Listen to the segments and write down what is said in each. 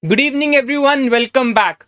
Good evening everyone, welcome back.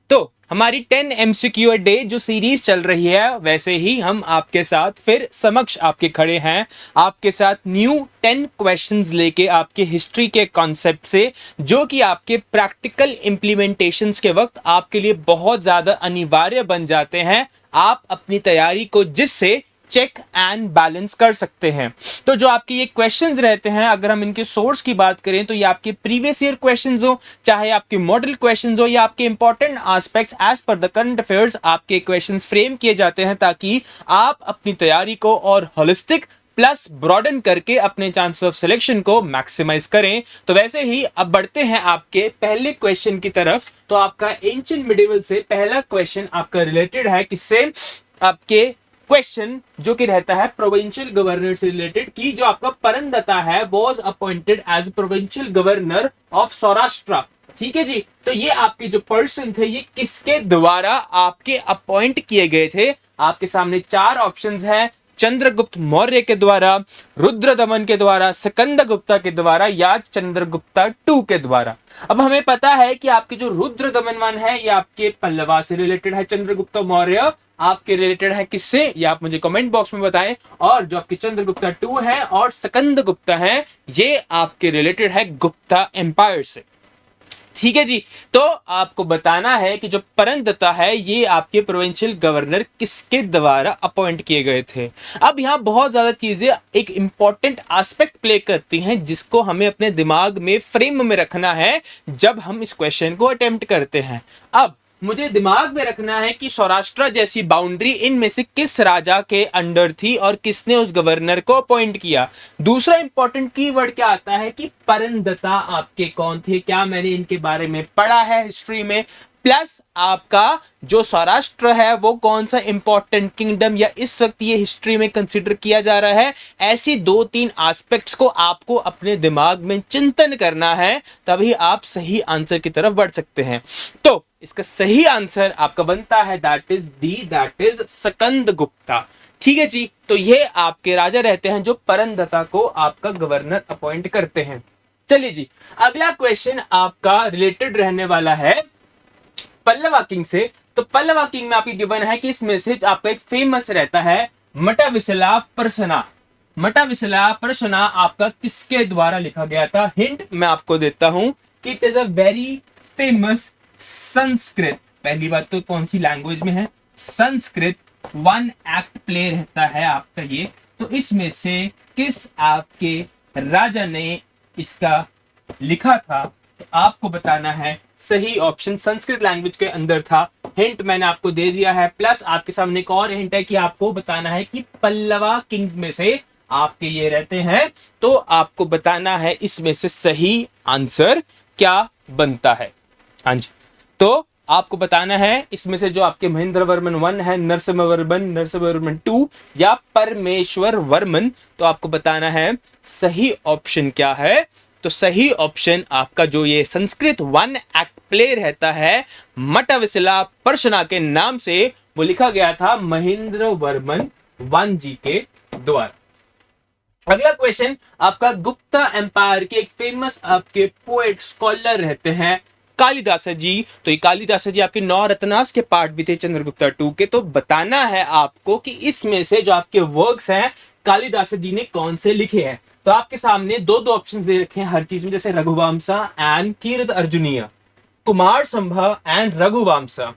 तो हमारी 10 MCQ day जो सीरीज चल रही है, वैसे ही हम आपके साथ फिर समक्ष आपके खड़े हैं, आपके साथ न्यू 10 क्वेश्चंस लेके आपके हिस्ट्री के कॉन्सेप्ट से, जो कि आपके प्रैक्टिकल इंप्लीमेंटेशंस के वक्त आपके लिए बहुत ज्यादा अनिवार्य बन जाते हैं। आप अपनी तैयारी को जिससे चेक एंड बैलेंस कर सकते हैं। तो जो आपके ये क्वेश्चंस रहते हैं, अगर हम इनके सोर्स की बात करें तो ये आपके प्रीवियस ईयर क्वेश्चंस हो, चाहे आपके मॉडल क्वेश्चंस हो, या आपके important aspects as per the current affairs आपके क्वेश्चंस फ्रेम किए जाते हैं, ताकि आप अपनी तैयारी को और होलिस्टिक प्लस ब्रॉडन करके अपने चांस ऑफ सिलेक्शन को मैक्सिमाइज करें। तो वैसे ही अब बढ़ते हैं आपके पहले क्वेश्चन की तरफ। तो आपका एंशिएंट मिडिवल से पहला क्वेश्चन आपका रिलेटेड है किससे? आपके क्वेश्चन जो कि रहता है प्रोविंशियल गवर्नर से रिलेटेड, की जो आपका परंदत्ता है was appointed as provincial governor of Saurashtra. ठीक है जी। तो ये आपके जो पर्सन थे, ये किसके द्वारा आपके अपॉइंट किए गए थे? आपके सामने चार ऑप्शंस हैं: चंद्रगुप्त मौर्य के द्वारा, रुद्रदमन के द्वारा, स्कंदगुप्ता के द्वारा, या चंद्रगुप्ता टू के द्वारा। अब हमें पता है कि आपके जो रुद्रदमन है ये आपके पल्लवा से रिलेटेड है, चंद्रगुप्ता मौर्य आपके रिलेटेड है किससे, ये आप मुझे कमेंट बॉक्स में बताएं। और जो आपके चंद्रगुप्ता टू है और स्कंदगुप्ता है, ये आपके रिलेटेड है गुप्ता एम्पायर से। ठीक है जी। तो आपको बताना है कि जो परंदत्ता है ये आपके प्रोविंशियल गवर्नर किसके द्वारा अपॉइंट किए गए थे। अब यहाँ बहुत ज्यादा चीजें एक इंपॉर्टेंट एस्पेक्ट प्ले करती हैं, जिसको हमें अपने दिमाग में फ्रेम में रखना है जब हम इस क्वेश्चन को अटेम्प्ट करते हैं। अब मुझे दिमाग में रखना है कि सौराष्ट्र जैसी बाउंड्री इनमें से किस राजा के अंडर थी और किसने उस गवर्नर को अपॉइंट किया। दूसरा इंपॉर्टेंट कीवर्ड क्या आता है कि परंदत्ता आपके कौन थे, क्या मैंने इनके बारे में पढ़ा है हिस्ट्री में। प्लस आपका जो सौराष्ट्र है वो कौन सा इंपॉर्टेंट किंगडम या इस वक्त ये हिस्ट्री में कंसीडर किया जा रहा है। ऐसी दो तीन एस्पेक्ट्स को आपको अपने दिमाग में चिंतन करना है, तभी आप सही आंसर की तरफ बढ़ सकते हैं। तो इसका सही आंसर आपका बनता है दैट इज स्कंदगुप्ता। ठीक है जी। तो ये आपके राजा रहते हैं जो परंदत्ता को आपका गवर्नर अपॉइंट करते हैं। चलिए जी, अगला क्वेश्चन आपका रिलेटेड रहने वाला है पल्लवा किंग से। तो पल्लवा किंग में आपकी गिवन है कि इसमें से आपका एक फेमस रहता है मटाविसला प्रसना। मटाविसला प्रसना आपका किसके द्वारा लिखा गया था? हिंट मैं आपको देता हूं कि it is a very famous Sanskrit. पहली बात तो कौन सी लैंग्वेज में है? संस्कृत। वन एक्ट प्ले रहता है आपका ये। तो इसमें से किस आपके राजा ने इसका लिखा था? तो आपको बताना है सही ऑप्शन संस्कृत लैंग्वेज के अंदर था। हिंट मैंने आपको दे दिया है, प्लस आपके सामने एक और हिंट है कि आपको बताना है कि पल्लवा किंग्स में से आपके ये रहते हैं। तो आपको बताना है इसमें से सही आंसर क्या बनता है। हाँ जी। तो आपको बताना है इसमें से जो आपके महेंद्र वर्मन वन है, नरसिम्हा वर्मन टू, या परमेश्वर वर्मन। तो आपको बताना है सही ऑप्शन क्या है। तो सही ऑप्शन आपका जो ये संस्कृत वन एक्ट प्ले रहता है मटाविसला प्रसना के नाम से, वो लिखा गया था महेंद्र वर्मन वन जी के द्वारा। अगला क्वेश्चन आपका गुप्ता एम्पायर के एक फेमस आपके पोएट स्कॉलर रहते हैं कालिदास जी। तो ये कालिदास जी आपके 9 रत्नास के पार्ट भी थे चंद्रगुप्ता टू के। तो बताना है आपको कि इसमें से जो आपके वर्क्स हैं कालिदास जी ने कौन से लिखे हैं। तो आपके सामने दो दो ऑप्शंस दे रखे हैं हर चीज में, जैसे रघुवंशा and Kirt अर्जुनीय, Kumarasambhava and Raghuvamsha,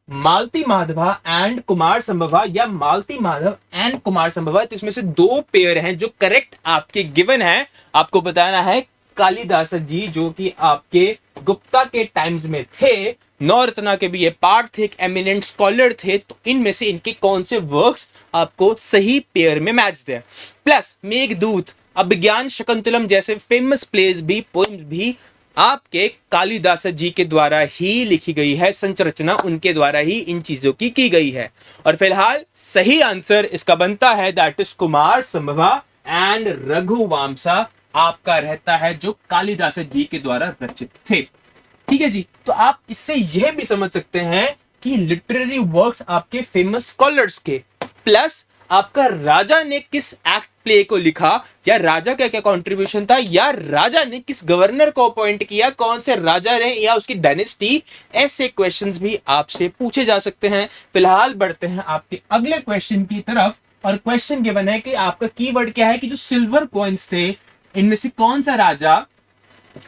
Malatimadhava and Kumarasambhava, या Malatimadhava and Kumarasambhava. तो इसमें से दो पेयर हैं जो करेक्ट आपके गिवन है। आपको बताना है कालिदास जी जो कि आपके गुप्ता के टाइम्स में थे, नौरत्ना के भी ये पार्ट थे, एक एमिनेंट स्कॉलर थे। तो इनमें से इनके कौन से वर्क्स आपको सही पेयर में मैच थे। प्लस मेघदूत, अभिज्ञान शकुंतलम जैसे फेमस प्लेस भी, पोएम्स भी आपके कालिदास जी के द्वारा ही लिखी गई है। संरचना उनके द्वारा ही इन चीजों की गई है। और फिलहाल सही आंसर इसका बनता है दैट इज कुमार संभवा एंड रघुवंशा आपका रहता है जो कालिदास जी के द्वारा रचित थे। ठीक है जी। तो आप इससे यह भी समझ सकते हैं कि लिटरेरी वर्क्स आपके फेमस स्कॉलर्स के, प्लस आपका राजा ने किस एक्ट प्ले को लिखा, या राजा का क्या कंट्रीब्यूशन था, या राजा ने किस गवर्नर को अपॉइंट किया, कौन से राजा रहे, या उसकी डायनेस्टी। ऐसे क्वेश्चंस भी आपसे पूछे जा सकते हैं। फिलहाल बढ़ते हैं आपके अगले क्वेश्चन की तरफ, और क्वेश्चन गिवन है कि आपका कीवर्ड क्या है कि जो सिल्वर कॉइन्स थे इनमें से कौन सा राजा,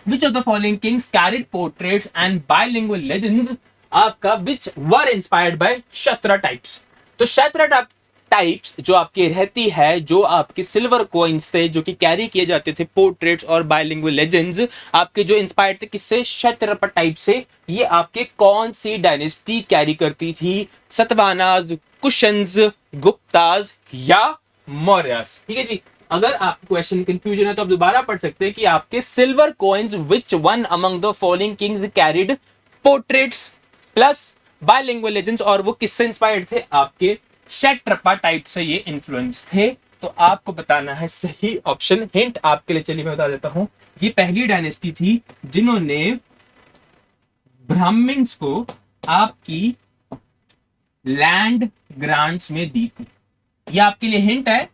which of the following kings carried portraits and bilingual legends, आपका which were inspired by क्षत्र types। तो क्षत्र टाइप्स जो आपकी रहती है, जो आपके सिल्वर कॉइन्स थे जो कि कैरी किए जाते थे, पोर्ट्रेट्स और बाइलिंगुअल लेजेंड्स, आपके जो इंस्पायर्ड थे किससे, क्षत्र टाइप से। ये आपके कौन सी डायनेस्टी कैरी करती थी, सतवाहनास, कुशन्स, गुप्तास या मौर्यास। ठीक है जी। अगर आपको क्वेश्चन कंफ्यूजन है तो आप दोबारा पढ़ सकते हैं कि आपके silver coins which one among the following Kings carried portraits plus bilingual legends, और वो किससे इंस्पायर्ड थे, आपके क्षत्रप टाइप से ये इन्फ्लुएंस थे। तो आपको बताना है सही ऑप्शन। हिंट आपके लिए, चलिए मैं बता देता हूं। ये पहली डायनेस्टी थी जिन्होंने ब्राह्मण्स को आपकी लैंड ग्रांट्स में दी थी। ये आपके लिए हिंट है,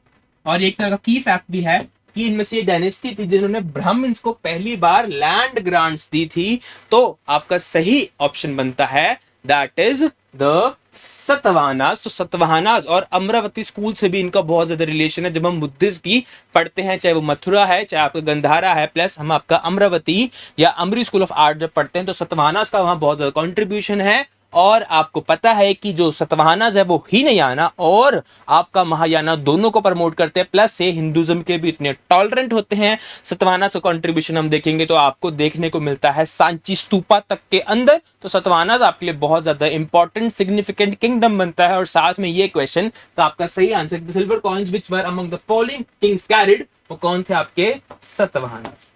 और एक तरह का की फैक्ट भी है कि इनमें से डायनेस्टी थी जिन्होंने ब्राह्मण्स को पहली बार लैंड ग्रांट्स दी थी। तो आपका सही ऑप्शन बनता है दैट इज द सतवाहनास। तो सतवाहनास और अमरावती स्कूल से भी इनका बहुत ज्यादा रिलेशन है। जब हम बुद्धिस्ट की पढ़ते हैं, चाहे वो मथुरा है, चाहे आपका गंधारा है, प्लस हम आपका अमरावती या अमरी स्कूल ऑफ आर्ट जब पढ़ते हैं, तो सतवाहनास का वहां बहुत ज्यादा कॉन्ट्रीब्यूशन है। और आपको पता है कि जो सतवाहनास है वो हीनयाना और आपका महायाना दोनों को प्रमोट करते हैं, प्लस से हिंदुज्म के भी इतने टॉलरेंट होते हैं। सतवाहनास का कंट्रीब्यूशन हम देखेंगे तो आपको देखने को मिलता है सांची स्तूपा तक के अंदर। तो सतवाहनास आपके लिए बहुत ज्यादा इंपॉर्टेंट सिग्निफिकेंट किंगडम बनता है। और साथ में ये क्वेश्चन, तो आपका सही answer silver coins which were among the following Kings carried, वो कौन थे, आपके सतवाहनास।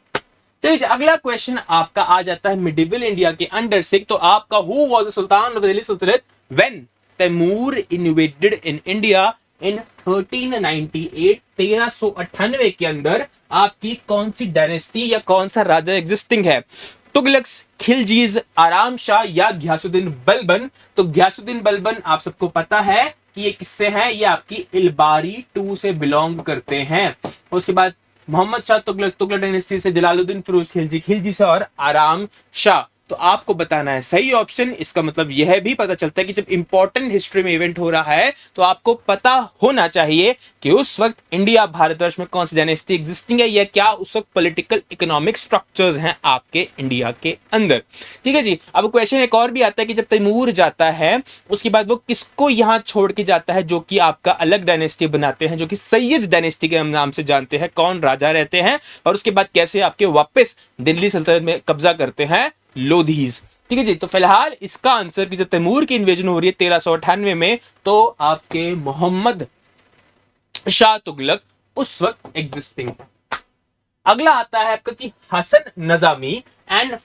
चलिए अगला क्वेश्चन आपका आ जाता है मिडिवल इंडिया के अंडर से। तो आपका who was the sultan of Delhi sultanate when Timur invaded in India in 1398, 1398 के अंदर आपकी कौन सी डायनेस्टी या कौन सा राजा एग्जिस्टिंग है, तुगलक्स, खिलजीज, आराम शाह या घियासुद्दीन बलबन। तो घियासुद्दीन बलबन आप सबको पता है कि ये किससे हैं, ये आपकी इलबारी 2 से बिलोंग करते हैं। उसके बाद मोहम्मद शाह तुगलक, तुगलक डायनेस्टी से जलालुद्दीन फिरोज खिलजी, खिलजी से और आराम शाह। तो आपको बताना है सही ऑप्शन। इसका मतलब यह भी पता चलता है कि जब इंपॉर्टेंट हिस्ट्री में इवेंट हो रहा है तो आपको पता होना चाहिए कि उस वक्त इंडिया भारतवर्ष में कौन सी डायनेस्टी एग्जिस्टिंग है, या क्या उस वक्त पॉलिटिकल इकोनॉमिक स्ट्रक्चर्स हैं आपके इंडिया के अंदर। ठीक है जी। अब क्वेश्चन एक और भी आता है कि जब तैमूर जाता है उसके बाद वो किसको यहां छोड़ के जाता है, जो कि आपका अलग डायनेस्टी बनाते हैं, जो कि सैयद डायनेस्टी के नाम से जानते हैं, कौन राजा रहते हैं, और उसके बाद कैसे आपके वापस दिल्ली सल्तनत में कब्जा करते हैं, लोधीज। ठीक है जी। तो फिलहाल इसका आंसर कि जब तैमूर की इन्वेजन हो रही है 1398 में, तो आपके मोहम्मद शाह तुगलक उस वक्त एग्जिस्टिंग है। अगला आता है आपका कि Hasan Nizami and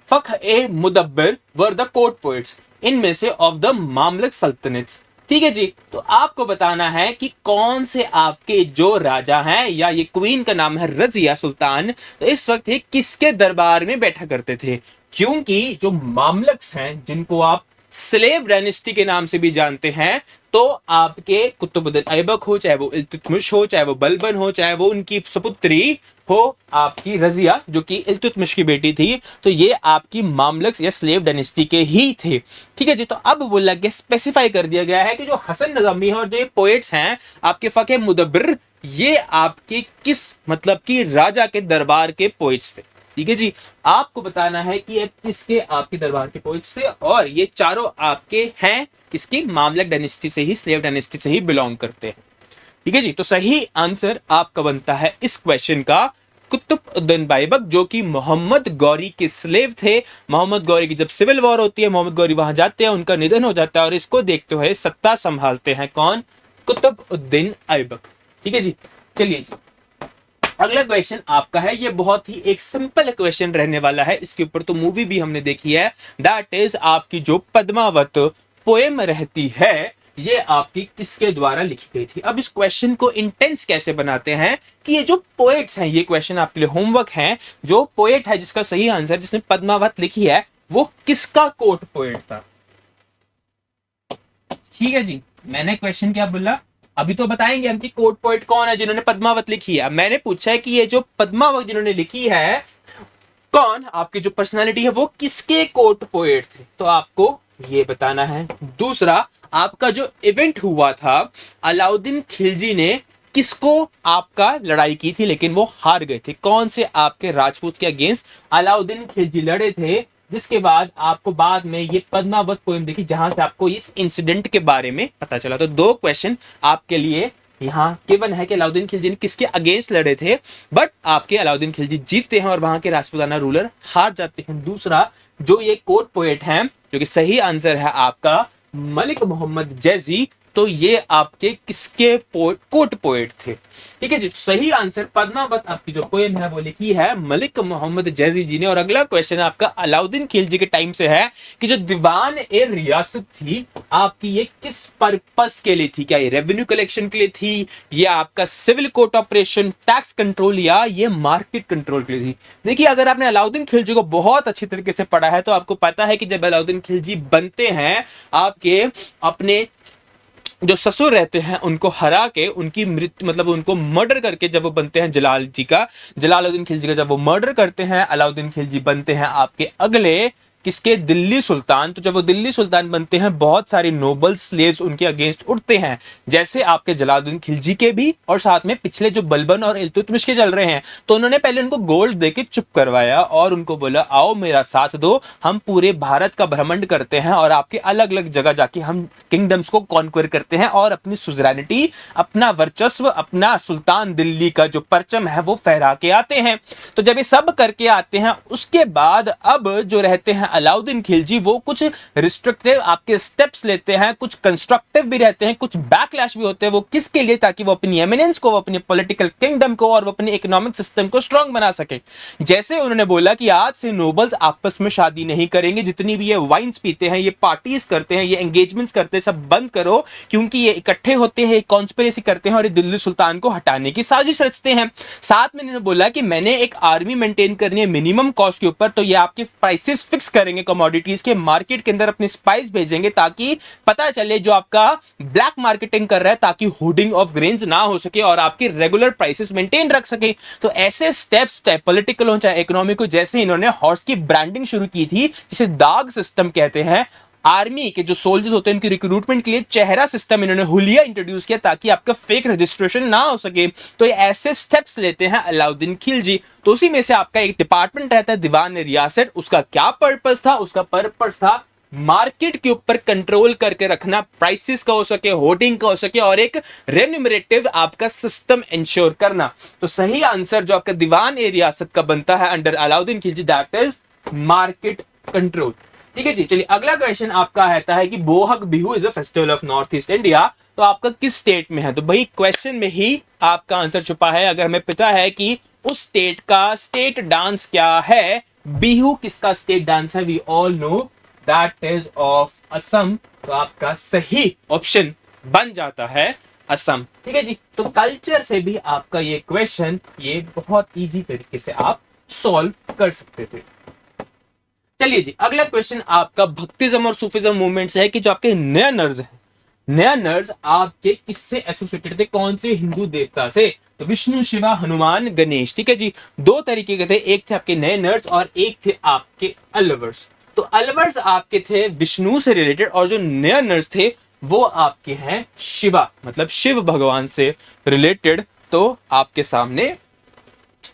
Fakhr e Mudabbir were the court poets इनमें से ऑफ द मामलक सल्तनत। ठीक है जी। तो आपको बताना है कि कौन से आपके जो राजा हैं, या ये क्वीन का नाम है रजिया सुल्तान, तो इस वक्त ये किसके दरबार में बैठा करते थे। क्योंकि जो मामलक्स हैं जिनको आप स्लेव डायनेस्टी के नाम से भी जानते हैं, तो आपके कुतुबुद्दीन ऐबक हो, चाहे वो इल्तुतमिश हो, चाहे वो बलबन हो, चाहे वो उनकी सपुत्री हो आपकी रजिया जो कि इल्तुतमिश की बेटी थी, तो ये आपकी मामलक्स या स्लेव डायनेस्टी के ही थे। ठीक है जी। तो अब बोला गया, स्पेसिफाई कर दिया गया है कि जो हसन नज़ामी और जो ये पोएट्स हैं आपके फख्र मुदब्बिर, ये आपके किस मतलब कि राजा के दरबार के पोएट्स थे। ठीक है जी। आपको बताना है कि ये किसके आपके दरबार के पोएट्स थे, और ये चारों आपके हैं किसकी, मामलक डायनेस्टी से ही, स्लेव डायनेस्टी से ही बिलोंग करते हैं। ठीक है जी। तो सही आंसर आपका बनता है इस क्वेश्चन का कुतुबुद्दीन ऐबक, जो कि मोहम्मद गौरी के स्लेव थे। मोहम्मद गौरी की जब सिविल वॉर होती है, मोहम्मद गौरी वहां जाते हैं, उनका निधन हो जाता है, और इसको देखते हुए सत्ता संभालते हैं कौन, कुतुबुद्दीन ऐबक। ठीक है जी। चलिए जी, अगला क्वेश्चन आपका है, ये बहुत ही एक सिंपल क्वेश्चन रहने वाला है। इसके ऊपर तो मूवी भी हमने देखी है, दैट इज आपकी जो पद्मावत पोएम रहती है, ये आपकी किसके द्वारा लिखी गई थी। अब इस क्वेश्चन को इंटेंस कैसे बनाते हैं कि ये जो पोएट्स हैं, ये क्वेश्चन आपके लिए होमवर्क है, जो पोएट है जिसका सही आंसर जिसने पद्मावत लिखी है, वो किसका कोर्ट पोएट था। ठीक है जी। मैंने क्वेश्चन क्या बोला अभी तो बताएंगे हम कि कोर्ट पोएट कौन है जिन्होंने पद्मावत लिखी है। मैंने पूछा है कि ये जो पद्मावत जिन्होंने लिखी है, कौन आपकी जो पर्सनालिटी है वो किसके कोर्ट पोएट थे, तो आपको ये बताना है। दूसरा, आपका जो इवेंट हुआ था, अलाउद्दीन खिलजी ने किसको आपका लड़ाई की थी लेकिन वो हार गए थे, कौन से आपके राजपूत के अगेंस्ट अलाउद्दीन खिलजी लड़े थे, जिसके बाद आपको बाद में ये पद्मावत पोएम देखी जहां से आपको इस इंसिडेंट के बारे में पता चला। तो दो क्वेश्चन आपके लिए यहाँ गिवन है कि अलाउद्दीन खिलजी ने किसके अगेंस्ट लड़े थे, बट आपके अलाउद्दीन खिलजी जीतते हैं और वहां के राजपूताना रूलर हार जाते हैं। दूसरा, जो ये कोर्ट पोएट हैं, जो कि सही आंसर है आपका मलिक मोहम्मद जैजी, तो ये आपके किसके कोर्ट पोएट थे। ठीक है जी, सही आंसर पद्मावत आपकी जो पोएम है वो लिखी है मलिक मोहम्मद जैजी जी ने। और अगला क्वेश्चन आपका अलाउद्दीन खिलजी के टाइम से है कि जो दीवान ए रियासत थी आपकी, ये किस पर्पस के लिए थी? क्या ये रेवेन्यू कलेक्शन के लिए थी, ये आपका civil court operation, tax control, या ये मार्केट कंट्रोल के लिए थी? देखिए, अगर आपने अलाउद्दीन खिलजी को बहुत अच्छी तरीके से पढ़ा है तो आपको पता है कि जब अलाउद्दीन खिलजी बनते हैं, आपके अपने जो ससुर रहते हैं उनको हरा के, उनकी मृत्यु मतलब उनको मर्डर करके जब वो बनते हैं जलालुद्दीन खिलजी का जब वो मर्डर करते हैं, अलाउद्दीन खिलजी बनते हैं आपके अगले किसके, दिल्ली सुल्तान। तो जब वो दिल्ली सुल्तान बनते हैं, बहुत सारे नोबल स्लेव्स उनके अगेंस्ट उठते हैं, जैसे आपके जलालुद्दीन खिलजी के भी, और साथ में पिछले जो बलबन और इल्तुतमिश के चल रहे हैं। तो उन्होंने पहले उनको गोल्ड देके चुप करवाया और उनको बोला आओ मेरा साथ दो, हम पूरे भारत का भ्रमण करते हैं और आपके अलग अलग जगह जाके हम किंगडम्स को कॉन्क्वेर करते हैं और अपनी सुजरैनिटी, अपना वर्चस्व, अपना सुल्तान दिल्ली का जो परचम है वो फहरा के आते हैं। तो जब ये सब करके आते हैं, उसके बाद अब जो रहते हैं अलाउद्दीन खिलजी, वो कुछ रिस्ट्रिक्टिव आपके स्टेप्स लेते हैं, कुछ कंस्ट्रक्टिव भी रहते हैं, कुछ बैकलैश भी होते हैं। वो किसके लिए? ताकि वो अपनी एमिनेंस को, वो अपने पॉलिटिकल किंगडम को और वो अपने इकोनॉमिक सिस्टम को स्ट्रांग बना सके। जैसे उन्होंने बोला कि आज से नोबल्स आपस में शादी नहीं करेंगे, जितनी भी ये वाइन्स पीते हैं, ये पार्टीज करते हैं, ये एंगेजमेंट्स करते हैं, सब बंद करो, क्योंकि ये इकट्ठे होते हैं, कॉन्स्पिरेसी करते हैं और ये दिल्ली सुल्तान को हटाने की साजिश रचते हैं। साथ में इन्होंने बोला कि मैंने एक आर्मी मेंटेन करनी है मिनिमम कॉस्ट के ऊपर, तो ये आपके प्राइसेस फिक्स करेंगे कमोडिटीज के, मार्केट के अंदर अपने स्पाइस भेजेंगे ताकि पता चले जो आपका ब्लैक मार्केटिंग कर रहा है, ताकि होर्डिंग ऑफ ग्रेन्स ना हो सके और आपके रेगुलर प्राइसेस मेंटेन रख सके। तो ऐसे स्टेप्स, चाहे पॉलिटिकल हो चाहे इकोनॉमिक हो, जैसे इन्होंने हॉर्स की ब्रांडिंग शुरू की थी, जिसे दाग सिस्टम कहते हैं, आर्मी के जो सोल्जर्स होते हैं उनकी रिक्रूटमेंट के लिए चेहरा सिस्टम इन्होंने हुलिया इंट्रोड्यूस किया ताकि आपका फेक रजिस्ट्रेशन ना हो सके। तो ये ऐसे स्टेप्स लेते हैं अलाउद्दीन खिलजी। तो उसी में से आपका एक डिपार्टमेंट रहता है दीवान रियासत। उसका क्या पर्पस था? उसका पर्पस था मार्केट के ऊपर कंट्रोल करके रखना, प्राइसेस का हो सके, होर्डिंग का हो सके, और एक रेन्यूमरेटिव आपका सिस्टम इंश्योर करना। तो सही आंसर जो आपका दीवान ए रियासत का बनता है under Alauddin Khilji, that is market control. ठीक है जी, चलिए अगला क्वेश्चन आपका रहता है कि Bohag Bihu is a festival of north east India, तो आपका किस स्टेट में है? तो भाई क्वेश्चन में ही आपका आंसर छुपा है। अगर हमें पता है कि उस स्टेट का स्टेट डांस क्या है, बिहू किसका स्टेट डांस है, we all know that is of Assam, तो आपका सही ऑप्शन बन जाता है असम। ठीक है जी, तो कल्चर से भी आपका ये क्वेश्चन ये बहुत इजी तरीके से आप सॉल्व कर सकते थे। चलिए जी, अगला क्वेश्चन आपका भक्तिज्म और सूफिज्म मूवमेंट से है कि जो आपके नया नर्स है, नया नर्स आपके किससे एसोसिएटेड थे, कौन से हिंदू देवता से? तो विष्णु, शिवा, हनुमान, गणेश। ठीक है जी, दो तरीके के थे, एक थे आपके नए नर्स और एक थे आपके अलवर्स। तो अलवर्स आपके थे विष्णु से रिलेटेड और जो नया नर्स थे वो आपके हैं शिवा, मतलब शिव भगवान से रिलेटेड। तो आपके सामने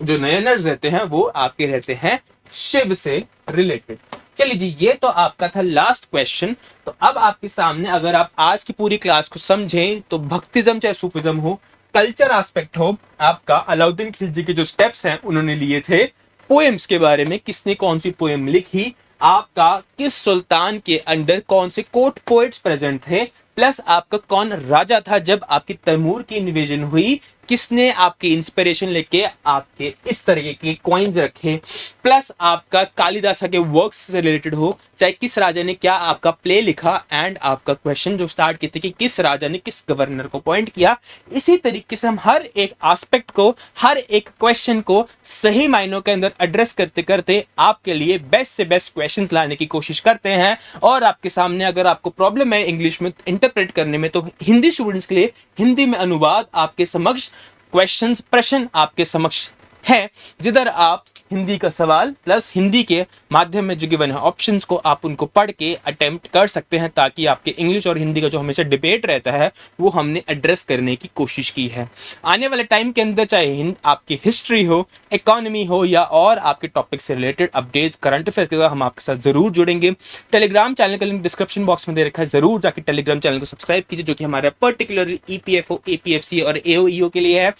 जो नए नर्स रहते हैं वो आपके रहते हैं शिव से रिलेटेड। चलिए जी, ये तो आपका था लास्ट क्वेश्चन। तो अब आपके सामने अगर आप आज की पूरी क्लास को समझें तो भक्तिज्म चाहे सूफिज्म हो, कल्चर एस्पेक्ट हो, आपका अलाउद्दीन खिलजी के जो स्टेप्स हैं उन्होंने लिए थे, पोएम्स के बारे में किसने कौन सी पोएम लिखी, आपका किस सुल्तान के अंडर कौन से कोर्ट पोएट्स प्रेजेंट थे, प्लस आपका कौन राजा था जब आपकी तैमूर की इन्वेजन हुई, किसने आपकी इंस्पिरेशन लेके आपके इस तरीके के कॉइन्स रखे, प्लस आपका कालिदासा के वर्क्स से रिलेटेड हो, चाहे किस राजा ने क्या आपका प्ले लिखा, एंड आपका क्वेश्चन जो स्टार्ट किए थे कि किस राजा ने किस गवर्नर को अपॉइंट किया। इसी तरीके से हम हर एक एस्पेक्ट को, हर एक क्वेश्चन को सही मायनों के अंदर एड्रेस करते करते आपके लिए बेस्ट से बेस्ट क्वेश्चंस लाने की कोशिश करते हैं। और आपके सामने अगर आपको प्रॉब्लम है इंग्लिश में इंटरप्रेट करने में, तो हिंदी स्टूडेंट्स के लिए हिंदी में अनुवाद आपके समक्ष, क्वेश्चंस प्रश्न आपके समक्ष है, जिधर आप हिंदी का सवाल प्लस हिंदी के माध्यम में जो गिवन है ऑप्शंस को आप उनको पढ़ के अटेम्प्ट कर सकते हैं, ताकि आपके इंग्लिश और हिंदी का जो हमेशा डिबेट रहता है वो हमने एड्रेस करने की कोशिश की है। आने वाले टाइम के अंदर चाहे आपकी हिस्ट्री हो, इकोनॉमी हो, या और आपके टॉपिक से रिलेटेड अपडेट्स, करंट अफेयर्स के हम आपके साथ जरूर जुड़ेंगे। टेलीग्राम चैनल का लिंक डिस्क्रिप्शन बॉक्स में दे रखा है, जरूर जाकर टेलीग्राम चैनल को सब्सक्राइब कीजिए, जो कि हमारे पर्टिकुलरली ईपीएफओ, एपीएफसी और एओईओ के लिए है।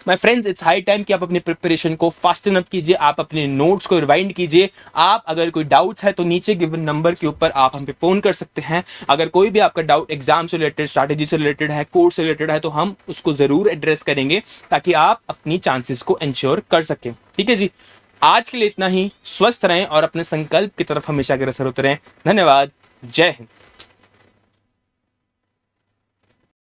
My friends, it's high time कि आप अपनी प्रिपरेशन को फास्टन अप कीजिए, आप अपने नोट्स को रिवाइंड कीजिए। आप अगर कोई डाउट्स है तो नीचे गिवन नंबर के ऊपर आप हम पे फोन कर सकते हैं। अगर कोई भी आपका डाउट एग्जाम से रिलेटेड, स्ट्रैटेजी से रिलेटेड है, कोर्स से रिलेटेड है, तो हम उसको जरूर एड्रेस करेंगे, ताकि आप अपनी चांसेस को इंश्योर कर सकें। ठीक है जी, आज के लिए इतना ही। स्वस्थ रहें और अपने संकल्प की तरफ हमेशा अग्रसर होते रहें। धन्यवाद। जय हिंद।